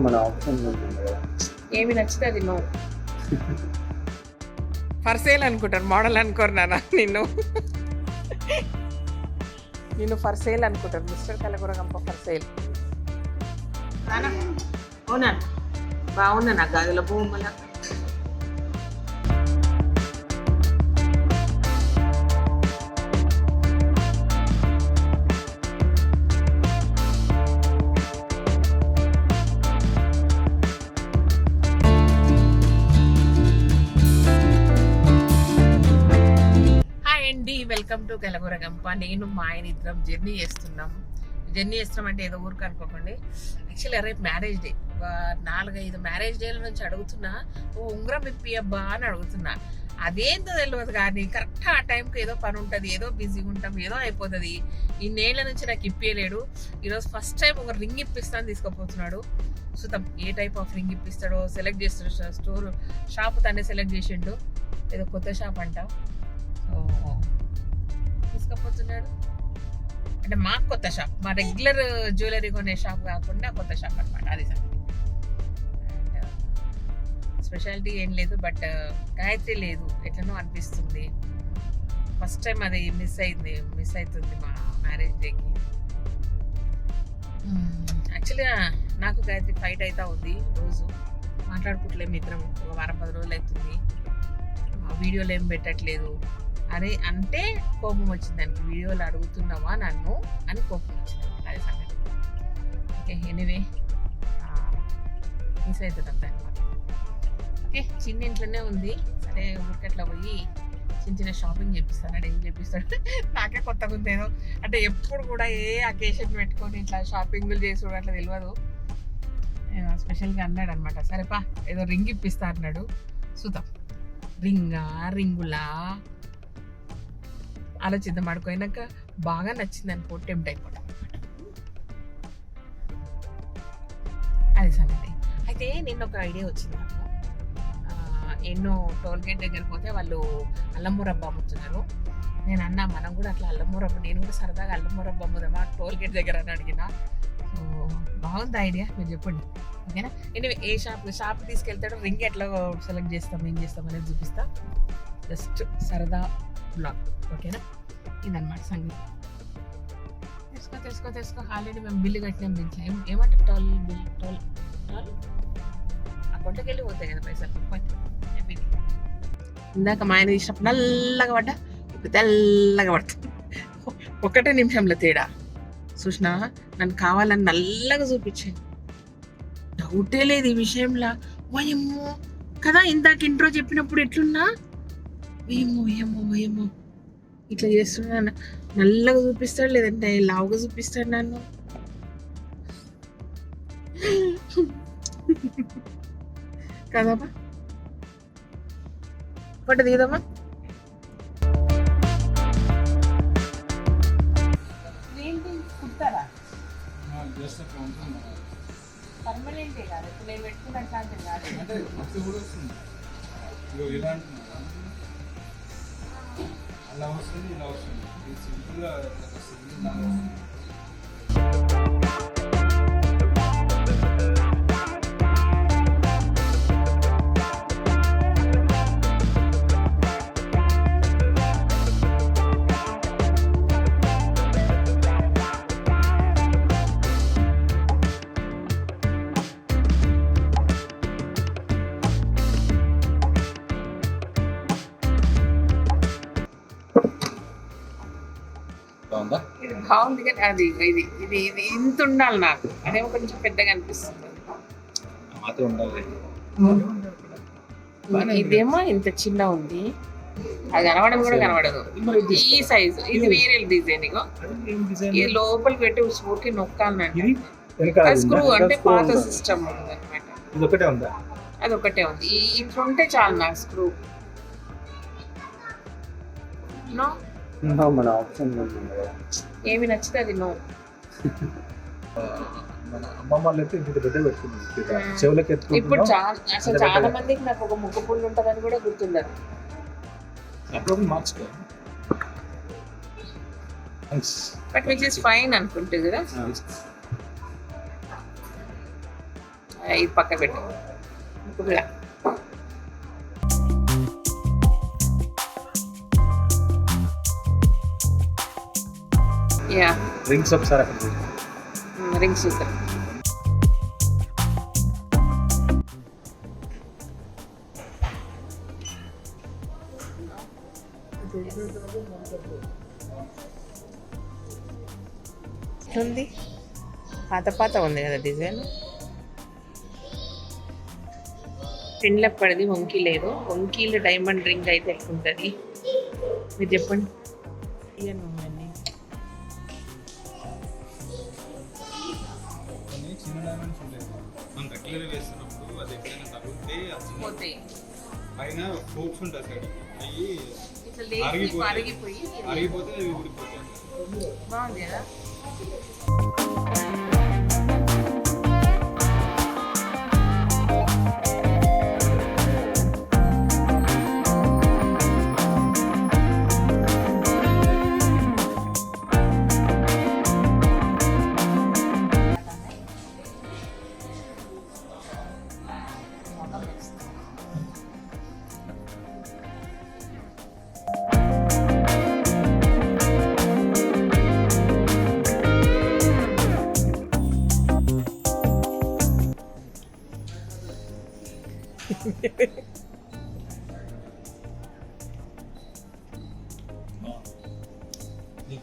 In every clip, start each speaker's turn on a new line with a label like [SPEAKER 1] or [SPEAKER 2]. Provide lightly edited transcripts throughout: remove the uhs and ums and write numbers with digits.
[SPEAKER 1] మన ఆప్షన్
[SPEAKER 2] ఏమి నచ్చితే అది నో. ఫర్ సేల్ అనుకుంటారు, మోడల్ అనుకోరు నాన్న. నిన్ను ఫర్ సేల్ అనుకుంటారు. Mister Kalagooragampa for sale. అవునా, బాగున్నా నా గదిలో బొమ్మల. Welcome to Kalagooragampa. నేను మా ఆయన ఇద్దరం జర్నీ చేస్తున్నాం అంటే ఏదో ఊరికి అనుకోకండి. యాక్చువల్లీ రేపు మ్యారేజ్ డే. 4-5 మ్యారేజ్ డేల నుంచి అడుగుతున్నా, ఓ ఉంగరం ఇప్పి అబ్బా అని అడుగుతున్నా. అదేందో తెలియదు కానీ కరెక్ట్ ఆ టైంకి ఏదో పని ఉంటుంది, ఏదో బిజీగా ఉంటాం, ఏదో అయిపోతుంది. ఇన్నేళ్ల నుంచి నాకు ఇప్పలేడు. ఈరోజు ఫస్ట్ టైం ఒక రింగ్ ఇప్పిస్తాను తీసుకుపోతున్నాడు. చూద్దాం ఏ టైప్ ఆఫ్ రింగ్ ఇప్పిస్తాడో. సెలెక్ట్ చేస్తాడు, షాప్ తనే సెలెక్ట్ చేసిండు. ఏదో కొత్త షాప్ అంట తీసుకపోతున్నాడు. అంటే మాకు కొత్త షాప్, మా రెగ్యులర్ జ్యువెలరీ కొనే షాప్ కాకుండా కొత్త షాప్ అనమాట. అది సంగతి. అండ్ స్పెషాలిటీ ఏం లేదు, బట్ గాయత్రి లేదు, ఎట్లనో అనిపిస్తుంది. ఫస్ట్ టైం అది మిస్ అవుతుంది మా మ్యారేజ్ డేకి. యాక్చువల్గా నాకు గాయత్రి ఫైట్ అవుతా ఉంది. రోజు మాట్లాడుకుంటలేము ఇద్దరం. ఒక వారం 10 రోజులు అవుతుంది. వీడియోలు ఏం పెట్టట్లేదు అని అంటే కోపం వచ్చింది దానికి. వీడియోలు అడుగుతున్నావా నన్ను అని కోపం వచ్చింది. అది సంగతి. ఓకే, ఎనీవే మిస్ అవుతుంది అంత అనమాట. ఓకే, చిన్న ఇంట్లోనే ఉంది. సరే ఊరికట్లా పోయి చిన్న షాపింగ్ చేపిస్తాడు. ఏం చేపిస్తాడు నాకే కొత్తగా ఉంది ఏదో. అంటే ఎప్పుడు కూడా ఏ అకేషన్ పెట్టుకొని ఇట్లా షాపింగ్లు చేసుడు అట్లా తెలియదు. స్పెషల్గా అన్నాడు అనమాట. సరేపా ఏదో రింగ్ ఇప్పిస్తా అన్నాడు. చూద్దాం, రింగులా ఆలోచిద్దాం. ఆడుకోయినాక బాగా నచ్చింది అనుకో టెంప్ట్ అయిపోతాం అనమాట. అది సంగతి. అయితే నిన్న ఒక ఐడియా వచ్చింది నాకు. ఎన్నో టోల్ గేట్ దగ్గరికి పోతే వాళ్ళు అల్లం మురబ్బ అమ్ముతున్నారు. నేను అన్నా మనం కూడా అట్లా అల్లం మురబ్బ, నేను కూడా సరదాగా అల్లం మురబ్బ అమ్ముదామా టోల్ గేట్ దగ్గర అని అడిగిన. సో బాగుంది ఐడియా, మీరు చెప్పండి. ఓకేనా? ఎనివే ఏ షాప్ తీసుకెళ్తాడో, రింగ్ ఎట్లా సెలెక్ట్ చేస్తాం, ఏం చేస్తాం అనేది చూపిస్తా. జస్ట్ సరదా బ్లాగ్. ఓకేనా? ఇదన్నమాట సంగతి. తెసుకో. ఆల్రెడీ మేము బిల్లు కట్టినాం. దీంట్లో ఏమంటే టోల్ అకౌంట్లోకి వెళ్ళి పోతాయి కదా పైసలు. ఇందాక మా ఆయన తీసినప్పుడు నల్లగా పడ్డా, ఇప్పుడు తెల్లగా పడుతుంది. 1 నిమిషంలో తేడా. చూసినా, నన్ను కావాలని నల్లగా చూపించాను. డౌటే లేదు ఈ విషయంలో. వయమ్మో కదా, ఇందాక ఇంట్రో చెప్పినప్పుడు ఎట్లున్నా ఏమో ఇట్లా చేస్తున్నాను. నల్లగా చూపిస్తాడు, లేదంటే లావుగా చూపిస్తాడు నన్ను. కదమ్మా, ఫోటో దిగుదామా? కుడతారా? పర్మనెంటే కాదు, ఇప్పుడు నేను పెట్టుకున్నట్టు కాదు.
[SPEAKER 3] అలా వస్తుంది, ఇలా వస్తుంది. ఇది సింపుల్గా వస్తుంది.
[SPEAKER 2] బాగుంది కానీ అది ఇది ఇది ఇది ఇంత ఉండాలి నాకు. అదేమో కొంచెం పెద్దగా అనిపిస్తుంది. ఇదేమో ఇంత చిన్న ఉంది, అది కనబడదు కూడా కనబడదు. ఈ సైజు ఇది వేరే డిజైన్. ఇగో ఇది లోపలికి పెట్టి ఊరికి నొక్కాలి. స్క్రూ అంటే పాత సిస్టమ్ ఉంది అనమాట. అది ఒకటే ఉంది. ఇట్లా ఉంటే చాలు నాకు స్క్రూ. నో
[SPEAKER 1] మన ఆప్షన్
[SPEAKER 2] ఏమి నచ్చితే అది నో. ఇప్పుడు అసలు చాలా మందికి నాకు ఒక ముగ్గు పుల్లు ఉంటుందని కూడా గుర్తుండదు. బట్ విచ్ ఇస్ ఫైన్ అనుకుంటుంది కదా. ఇది పక్క పెట్టు ఇప్పుడు యా
[SPEAKER 1] రింగ్స్ ఒకసారి
[SPEAKER 2] రింగ్స్ చూద్దాం. ఉంది పాత ఉంది కదా డిజైన్. పెండ్లప్పటిది వంకీ లేదు. వంకీలు డైమండ్ రింగ్ అయితే ఉంటుంది. మీరు చెప్పండి. ఇవన్నీ
[SPEAKER 3] చిన్న డైమండ్స్ ఉంటాయి మనం రెగ్యులర్ వేస్తున్నప్పుడు అది ఎక్కడైనా తగిలితే
[SPEAKER 2] పోతాయి.
[SPEAKER 3] పైన ఫోక్స్ ఉంటాయి సైడ్ అవి
[SPEAKER 2] అరిగిపోయి
[SPEAKER 3] అరిగిపోతే అవి ఊడిపోతాయి.
[SPEAKER 2] బాగుంది కదా.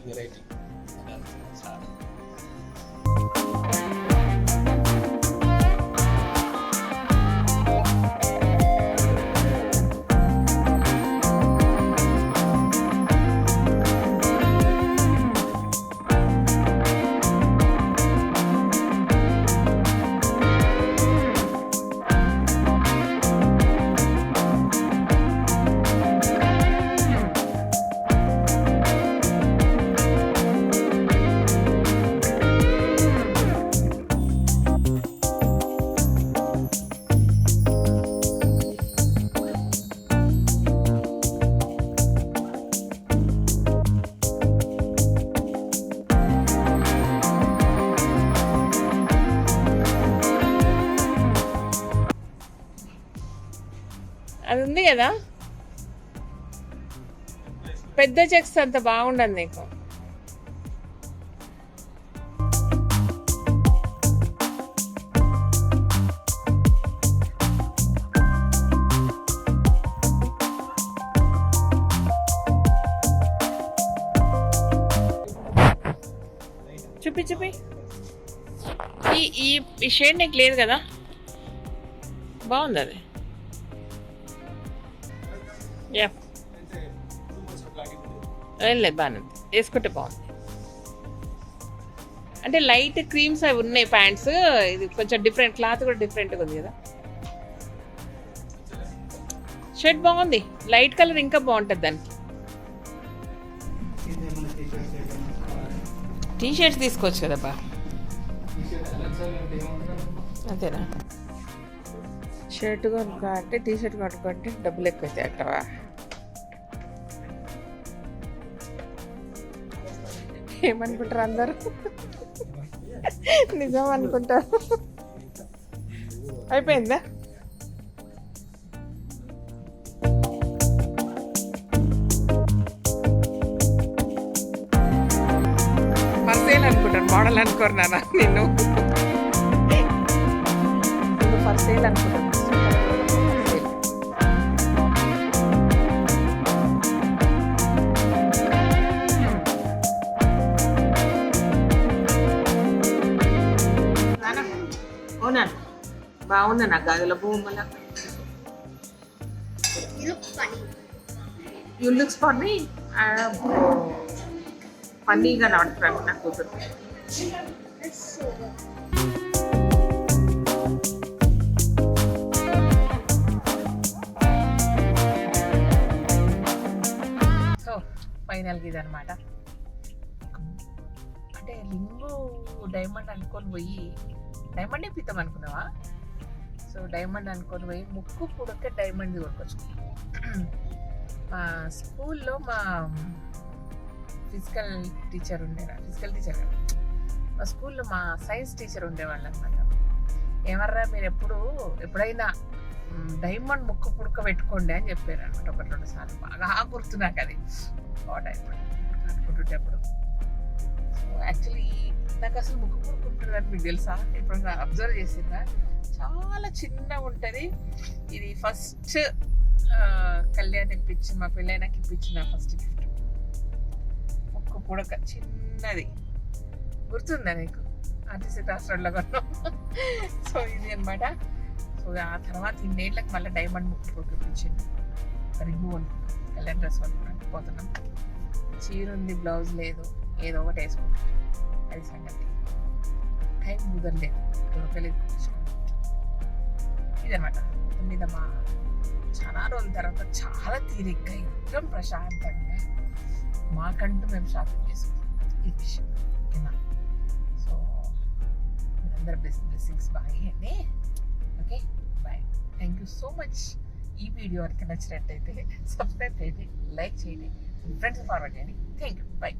[SPEAKER 3] వెరైటీ
[SPEAKER 2] అది ఉంది కదా పెద్ద చెక్స్ అంత బాగుండదు నీకు. చూపి ఈ షేడ్ నీకు లేదు కదా. బాగుంది అది. లేదు బాగానే ఉంది. వేసుకుంటే బాగుంది. అంటే లైట్ క్రీమ్స్ అవి ఉన్నాయి ప్యాంట్స్. ఇది కొంచెం డిఫరెంట్ క్లాత్ కూడా డిఫరెంట్గా ఉంది కదా. షర్ట్ బాగుంది. లైట్ కలర్ ఇంకా బాగుంటుంది దానికి. టీ షర్ట్స్ తీసుకోవచ్చు కదబ్బా. అంతేనా. షర్ట్ కొనుక్కుంటే టీ షర్ట్ కొనుక్కుంటే డబ్బులు ఎక్కువ అవుతాయి అంటావా. ఏమనుకుంటారు అందరు. నిజం అనుకుంటారు. అయిపోయిందా. ఫర్సేల్ అనుకుంటారు, మోడల్ అనుకున్నానా నిన్ను. ఫర్సేల్ అనుకుంటాను. బాగుందా నా గదుల బొమ్మల. You looks funny. ఫన్నీగా నడుపుతాను నా కూతురు. సో ఫైనల్గా ఇది అనమాట. అంటే లింగు డైమండ్ అనుకొని పోయి డైమండే పిత్తం అనుకున్నావా. సో డైమండ్ అనుకొని పోయి ముక్కు పుడక డైమండ్ కొనుక్కొచ్చు. మా స్కూల్లో మా ఫిజికల్ టీచర్ ఉండేవారు. ఫిజికల్ టీచర్ కదా, మా స్కూల్లో మా సైన్స్ టీచర్ ఉండేవాళ్ళు అనమాట. ఎవర్రా మీరు ఎప్పుడైనా డైమండ్ ముక్కు పుడక పెట్టుకోండి అని చెప్పారు అనమాట. 1-2 సార్లు బాగా గుర్తు నాకు అది డైమండ్ అనుకుంటుంటేప్పుడు. సో యాక్చువల్లీ నాకు అసలు ముక్కు పుడక ఉంటుందని మీకు తెలుసా? ఎప్పుడైనా అబ్జర్వ్ చేసిందా? చాలా చిన్నగా ఉంటుంది. ఇది ఫస్ట్ కళ్యాణ్ ఇప్పించింది, మా పెళ్ళైనాకి ఇప్పించిన ఫస్ట్ గిఫ్ట్. ముక్కు పుడక చిన్నది గుర్తుందా నీకు? ఆర్టీసీ హాస్పిటల్లో కొన్నాం. సో ఇది అనమాట. సో ఆ తర్వాత 2 మళ్ళీ డైమండ్ ముక్కు పుడక ఇప్పించింది. రింగు కళ్యాణ్ డ్రెస్ కొనుక్కోడానికి పోతున్నాం. చీర ఉంది, బ్లౌజ్ లేదు, ఏదో ఒకటి వేసుకుంటాం. అది సంగతి. టైం కుదరలేదు, దొరకలేదు కుట్టించుకోండి. ఇదనమాట మొత్తం మీద మా చాలా రోజుల తర్వాత చాలా తీరిగ్గా ఎంతో ప్రశాంతంగా మాకంటూ మేము షాపింగ్ చేసుకున్నాం. ఈ విషయం ఓకేనా? సో మీరందరూ బ్లెస్సింగ్స్ బాగా ఇవ్వండి. Okay, bye. Thank you so much. ఈ వీడియో కనుక నచ్చినట్టయితే సబ్స్క్రైబ్ చేయండి, లైక్ చేయండి, ఫ్రెండ్స్ ఫార్వర్డ్ చేయండి. Thank you, bye.